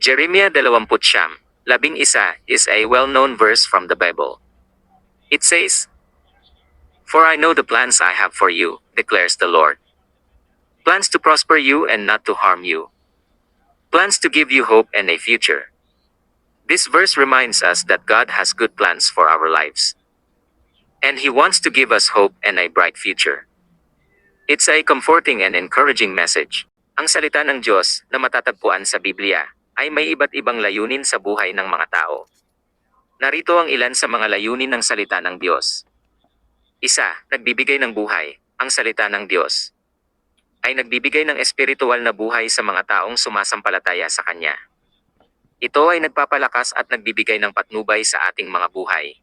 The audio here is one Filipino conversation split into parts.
Jeremiah 29:11 is a well-known verse from the Bible. It says, "For I know the plans I have for you, declares the Lord. Plans to prosper you and not to harm you. Plans to give you hope and a future." This verse reminds us that God has good plans for our lives. And He wants to give us hope and a bright future. It's a comforting and encouraging message. Ang salita ng Diyos na matatagpuan sa Biblia ay may iba't ibang layunin sa buhay ng mga tao. Narito ang ilan sa mga layunin ng salita ng Diyos. Isa, nagbibigay ng buhay. Ang salita ng Diyos ay nagbibigay ng espiritual na buhay sa mga taong sumasampalataya sa Kanya. Ito ay nagpapalakas at nagbibigay ng patnubay sa ating mga buhay.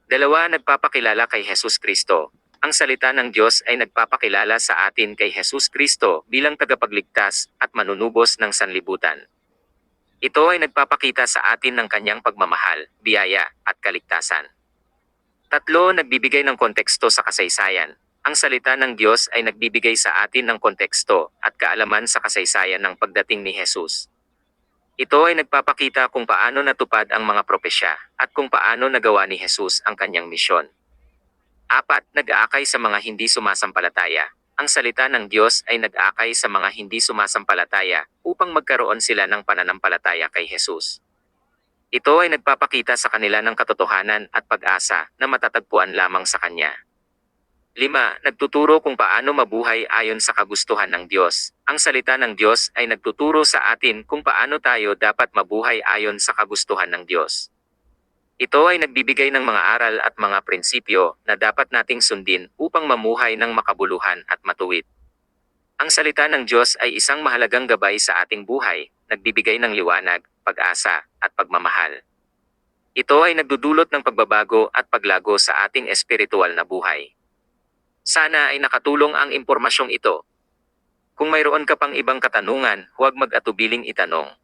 Dalawa, nagpapakilala kay Jesus Kristo. Ang salita ng Diyos ay nagpapakilala sa atin kay Jesus Kristo bilang tagapagligtas at manunubos ng sanlibutan. Ito ay nagpapakita sa atin ng kanyang pagmamahal, biyaya, at kaligtasan. Tatlo, nagbibigay ng konteksto sa kasaysayan. Ang salita ng Diyos ay nagbibigay sa atin ng konteksto at kaalaman sa kasaysayan ng pagdating ni Jesus. Ito ay nagpapakita kung paano natupad ang mga propesya at kung paano nagawa ni Jesus ang kanyang misyon. Apat, nag-aakay sa mga hindi sumasampalataya. Ang salita ng Diyos ay nag-aakay sa mga hindi sumasampalataya upang magkaroon sila ng pananampalataya kay Jesus. Ito ay nagpapakita sa kanila ng katotohanan at pag-asa na matatagpuan lamang sa Kanya. 5. Nagtuturo kung paano mabuhay ayon sa kagustuhan ng Diyos. Ang salita ng Diyos ay nagtuturo sa atin kung paano tayo dapat mabuhay ayon sa kagustuhan ng Diyos. Ito ay nagbibigay ng mga aral at mga prinsipyo na dapat nating sundin upang mamuhay ng makabuluhan at matuwid. Ang salita ng Diyos ay isang mahalagang gabay sa ating buhay, nagbibigay ng liwanag, pag-asa, at pagmamahal. Ito ay nagdudulot ng pagbabago at paglago sa ating espiritual na buhay. Sana ay nakatulong ang impormasyong ito. Kung mayroon ka pang ibang katanungan, huwag mag-atubiling itanong.